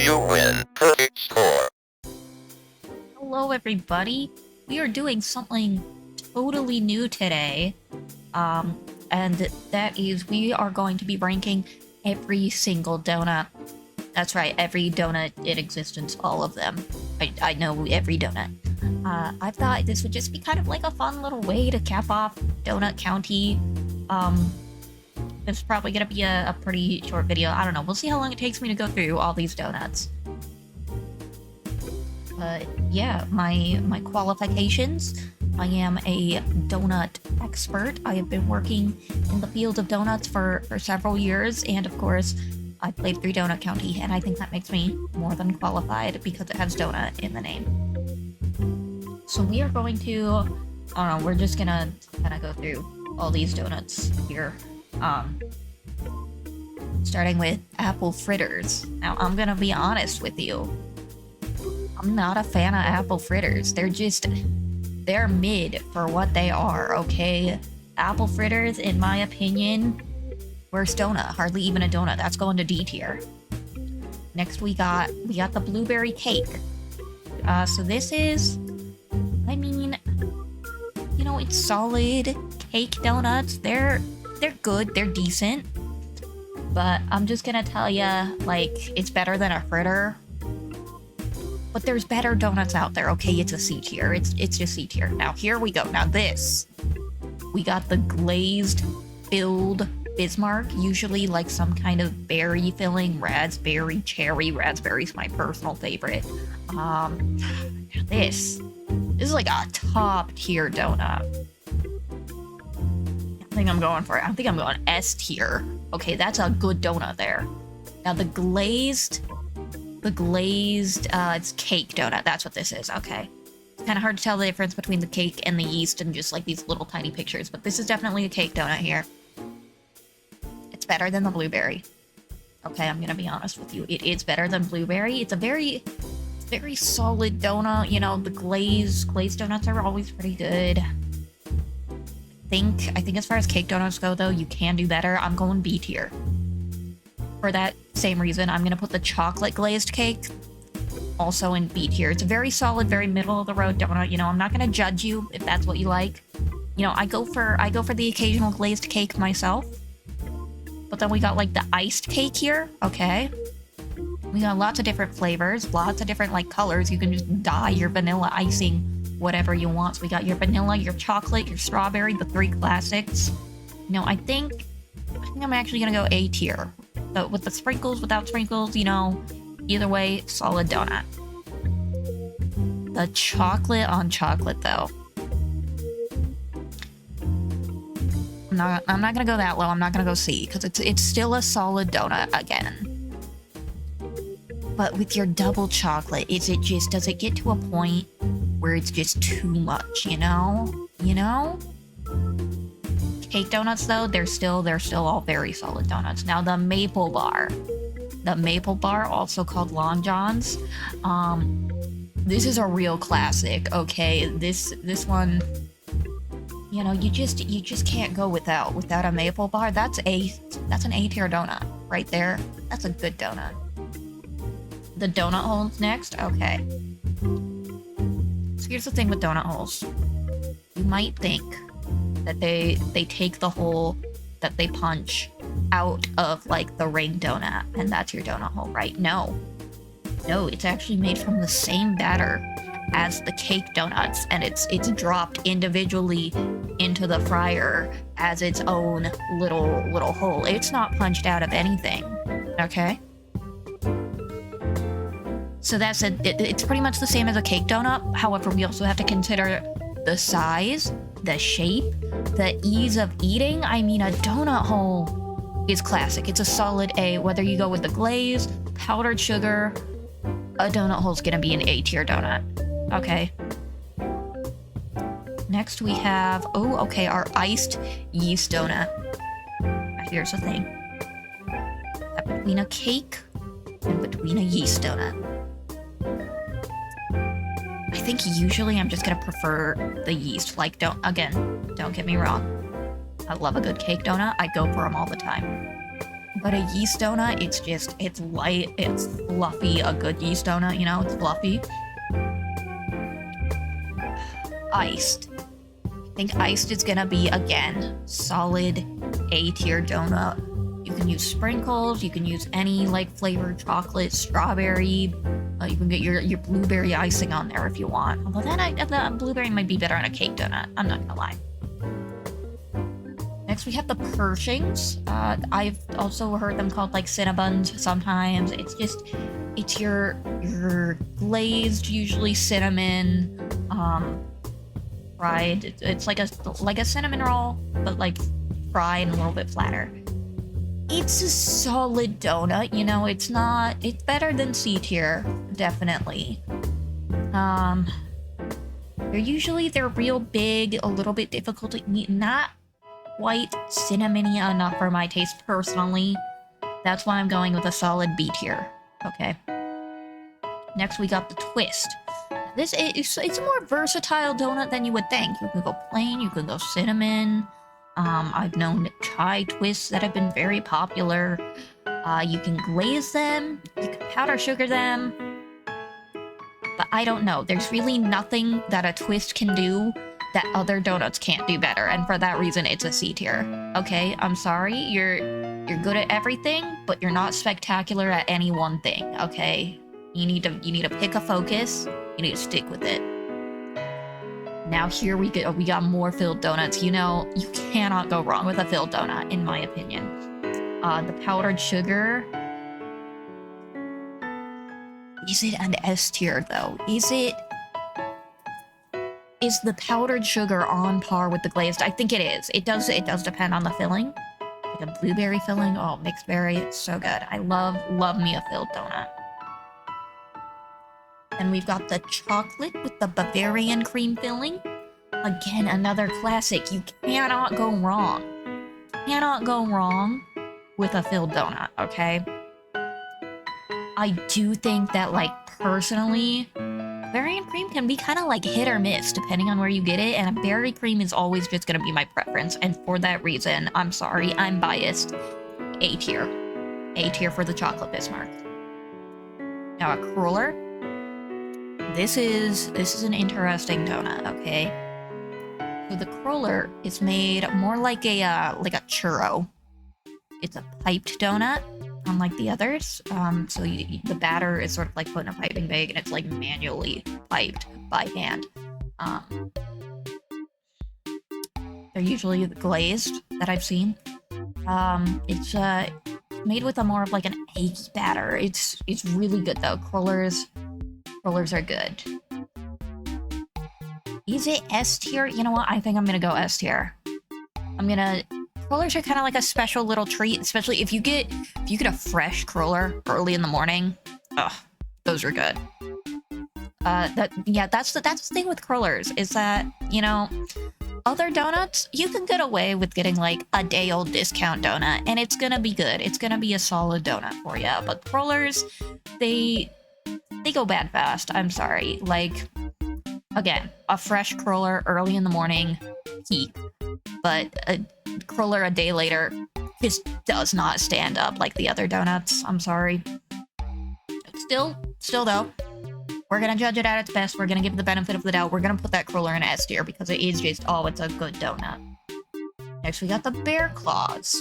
You win. Perfect score. Hello everybody, we are doing something totally new today, and that is we are going to be ranking every single donut. That's right, every donut in existence, all of them. I know every donut. I thought this would just be kind of like a fun little way to cap off Donut County. It's probably gonna be a pretty short video. I don't know, we'll see how long it takes me to go through all these donuts. Yeah, my qualifications. I am a donut expert. I have been working in the field of donuts for several years, and of course, I played through Donut County, and I think that makes me more than qualified because it has donut in the name. So we are going to, I don't know, we're just gonna kind of go through all these donuts here. Starting with apple fritters. Now, I'm gonna be honest with you. I'm not a fan of apple fritters. They're mid for what they are, okay? Apple fritters, in my opinion, worst donut. Hardly even a donut. That's going to D tier. Next we got the blueberry cake. So this is, I mean, you know, it's solid cake donuts. They're good, they're decent. But I'm just gonna tell ya, like, it's better than a fritter. But there's better donuts out there, okay? It's a C tier. It's just C tier. Now, here we go. Now, this. We got the glazed filled Bismarck. Usually, like, some kind of berry filling. Raspberry, cherry. Raspberry's my personal favorite. This is like a top tier donut. I think I'm going for it. I think I'm going S tier. Okay, that's a good donut there. Now, the glazed, it's cake donut. That's what this is. Okay. It's kind of hard to tell the difference between the cake and the yeast and just like these little tiny pictures, but this is definitely a cake donut here. It's better than the blueberry. Okay, I'm gonna be honest with you. It is better than blueberry. It's a very solid donut. You know, the glazed donuts are always pretty good. I think as far as cake donuts go, though, you can do better. I'm going B tier. For that same reason, I'm gonna put the chocolate glazed cake also in B tier. It's a very solid, very middle of the road donut. You know, I'm not gonna judge you if that's what you like. You know, I go for the occasional glazed cake myself. But then we got like the iced cake here. Okay. We got lots of different flavors, lots of different like colors. You can just dye your vanilla icing whatever you want. So we got your vanilla, your chocolate, your strawberry, the three classics. You know, I think I'm actually gonna go A tier. But with the sprinkles, without sprinkles, you know, either way, solid donut. The chocolate on chocolate, though. I'm not gonna go that low. I'm not gonna go C, because it's still a solid donut again. But with your double chocolate, does it get to a point where it's just too much, you know? You know? Cake donuts, though, they're still all very solid donuts. Now, the maple bar, also called Long John's, this is a real classic. Okay, this one, you know, you just can't go without a maple bar. That's an A tier donut right there. That's a good donut. The donut holes next. Okay. So here's the thing with donut holes. You might think that they take the hole that they punch out of like the ring donut, and that's your donut hole, right? No, it's actually made from the same batter as the cake donuts, and it's dropped individually into the fryer as its own little hole. It's not punched out of anything. Okay. So that's it's pretty much the same as a cake donut. However, we also have to consider the size, the shape, the ease of eating. I mean, a donut hole is classic. It's a solid A. Whether you go with the glaze, powdered sugar, a donut hole's gonna be an A tier donut. Okay. Next we have, our iced yeast donut. Here's the thing. Between a cake and between a yeast donut. I think usually I'm just gonna prefer the yeast. Like, don't get me wrong. I love a good cake donut. I go for them all the time. But a yeast donut, it's light, it's fluffy. A good yeast donut, you know, it's fluffy. Iced. I think iced is gonna be, again, solid A-tier donut. You can use sprinkles, you can use any, like, flavored chocolate, strawberry. You can get your blueberry icing on there if you want. Although the blueberry might be better on a cake donut, I'm not gonna lie. Next, we have the Pershings. I've also heard them called like Cinnabuns sometimes. It's your glazed, usually cinnamon, fried. It's like a cinnamon roll, but like fried and a little bit flatter. It's a solid donut, you know. It's better than C tier, definitely. They're real big, a little bit difficult to eat, not quite cinnamony enough for my taste personally. That's why I'm going with a solid B tier. Okay. Next we got the Twist. It's a more versatile donut than you would think. You can go plain, you can go cinnamon. I've known chai twists that have been very popular. You can glaze them, you can powder sugar them. But I don't know, there's really nothing that a twist can do that other donuts can't do better, and for that reason it's a C tier. Okay, I'm sorry, you're good at everything, but you're not spectacular at any one thing, okay? You need to pick a focus, you need to stick with it. Now here we got more filled donuts. You know, you cannot go wrong with a filled donut, in my opinion. The powdered sugar. Is it an S tier though? Is the powdered sugar on par with the glazed? I think it is. It does depend on the filling. Like a blueberry filling, oh, mixed berry, it's so good. I love me a filled donut. And we've got the chocolate with the Bavarian cream filling. Again, another classic. You cannot go wrong. Cannot go wrong with a filled donut, okay? I do think that, like, personally, Bavarian cream can be kind of like hit or miss depending on where you get it, and a berry cream is always just gonna be my preference, and for that reason, I'm sorry, I'm biased. A tier. A tier for the chocolate Bismarck. Now a cruller. This is an interesting donut, okay? So the cruller is made more like a churro. It's a piped donut, unlike the others. So the batter is sort of like put in a piping bag, and it's like manually piped by hand. They're usually glazed that I've seen. It's made with a more of like an eggy batter. It's really good though. Crullers are good. Is it S tier? You know what? I think I'm gonna go S tier. Crullers are kind of like a special little treat, especially if you get a fresh cruller early in the morning. Ugh, those are good. That's the thing with crullers is that, you know, other donuts, you can get away with getting like a day old discount donut and it's gonna be good. It's gonna be a solid donut for you. But crullers, they go bad fast. I'm sorry. Like, again, a fresh cruller early in the morning, heat. But a cruller a day later just does not stand up like the other donuts. I'm sorry. Still though, we're gonna judge it at its best. We're gonna give it the benefit of the doubt. We're gonna put that cruller in S tier because it is just, oh, it's a good donut. Next, we got the Bear Claws.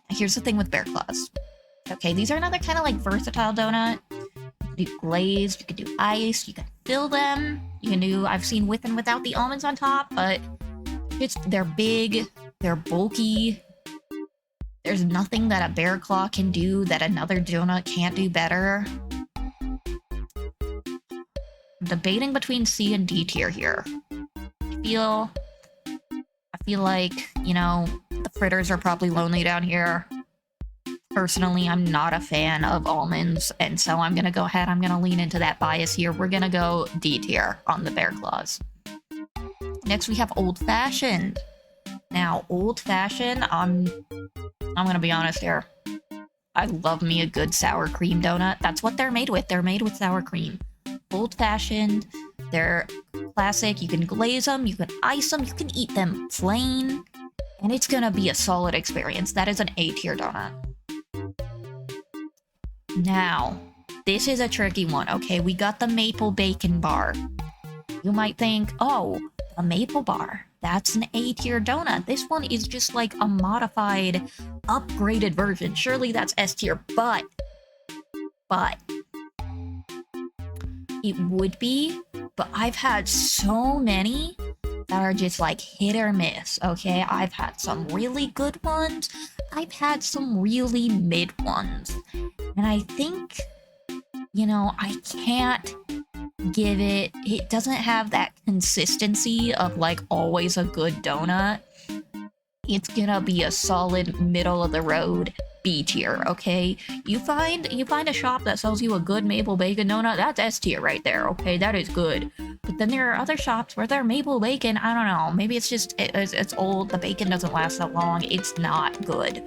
Here's the thing with Bear Claws. Okay, these are another kind of like versatile donut. You can do glazed, you can do iced, you can fill them. You can do, I've seen with and without the almonds on top, but they're big, they're bulky. There's nothing that a Bear Claw can do that another donut can't do better. I'm debating between C and D tier here. I feel like, you know, the fritters are probably lonely down here. Personally, I'm not a fan of almonds, and so I'm gonna go ahead, I'm gonna lean into that bias here. We're gonna go D tier on the Bear Claws. Next, we have Old Fashioned. Now, Old Fashioned, I'm gonna be honest here. I love me a good sour cream donut. That's what they're made with. They're made with sour cream. Old Fashioned, they're classic. You can glaze them, you can ice them, you can eat them plain. And it's gonna be a solid experience. That is an A tier donut. Now, this is a tricky one, okay? We got the maple bacon bar. You might think, oh, a maple bar. That's an A tier donut. This one is just like a modified, upgraded version. Surely that's S tier, but it would be, but I've had so many that are just like hit or miss, okay? I've had some really good ones. I've had some really mid ones. And I think, you know, I can't give it, it doesn't have that consistency of like always a good donut. It's gonna be a solid middle of the road B tier, okay? You find a shop that sells you a good maple bacon donut, that's S tier right there, okay? That is good. But then there are other shops where their maple bacon, I don't know, maybe it's just, it's old, the bacon doesn't last that long, it's not good.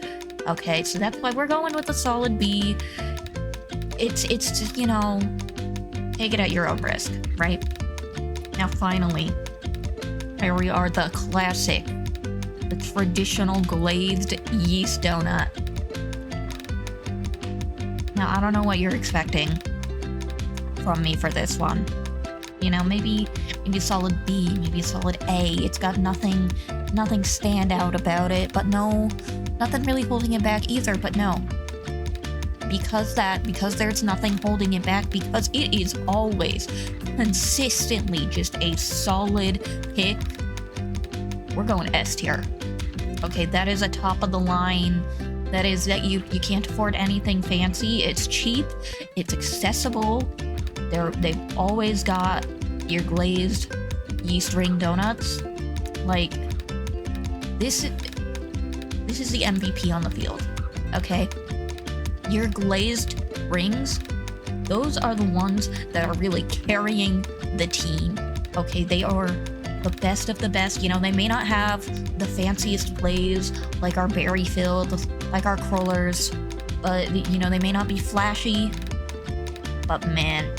Okay, so that's why we're going with a solid B. It's just, you know, take it at your own risk, right? Now finally, here we are, the classic, the traditional glazed yeast donut. Now, I don't know what you're expecting from me for this one. You know, maybe a solid B, maybe a solid A. It's got nothing stand out about it, but no, nothing really holding it back either, but no. Because there's nothing holding it back, because it is always consistently just a solid pick, we're going S tier. Okay, that is a top of the line. That is that you can't afford anything fancy. It's cheap, it's accessible. They've always got your glazed yeast ring donuts. Like, this is the MVP on the field. Okay? Your glazed rings, those are the ones that are really carrying the team. Okay, they are the best of the best. You know, they may not have the fanciest glaze like our berry filled, like our crullers, but you know, they may not be flashy, but man,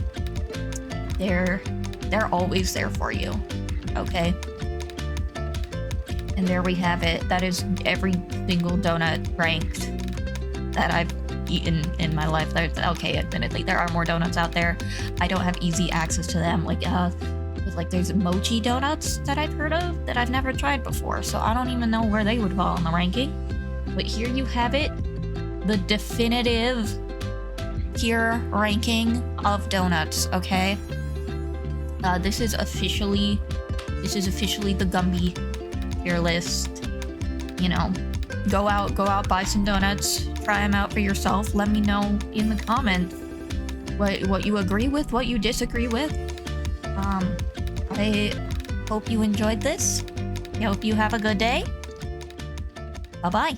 they're always there for you. Okay? And there we have it. That is every single donut ranked that I've eaten in my life. Okay, admittedly, there are more donuts out there. I don't have easy access to them. Like there's mochi donuts that I've heard of that I've never tried before, so I don't even know where they would fall in the ranking. But here you have it, the definitive tier ranking of donuts. Okay, this is officially the Gumby tier list. You know, go out, buy some donuts, try them out for yourself. Let me know in the comments what you agree with, what you disagree with. I hope you enjoyed this. I hope you have a good day. Bye-bye.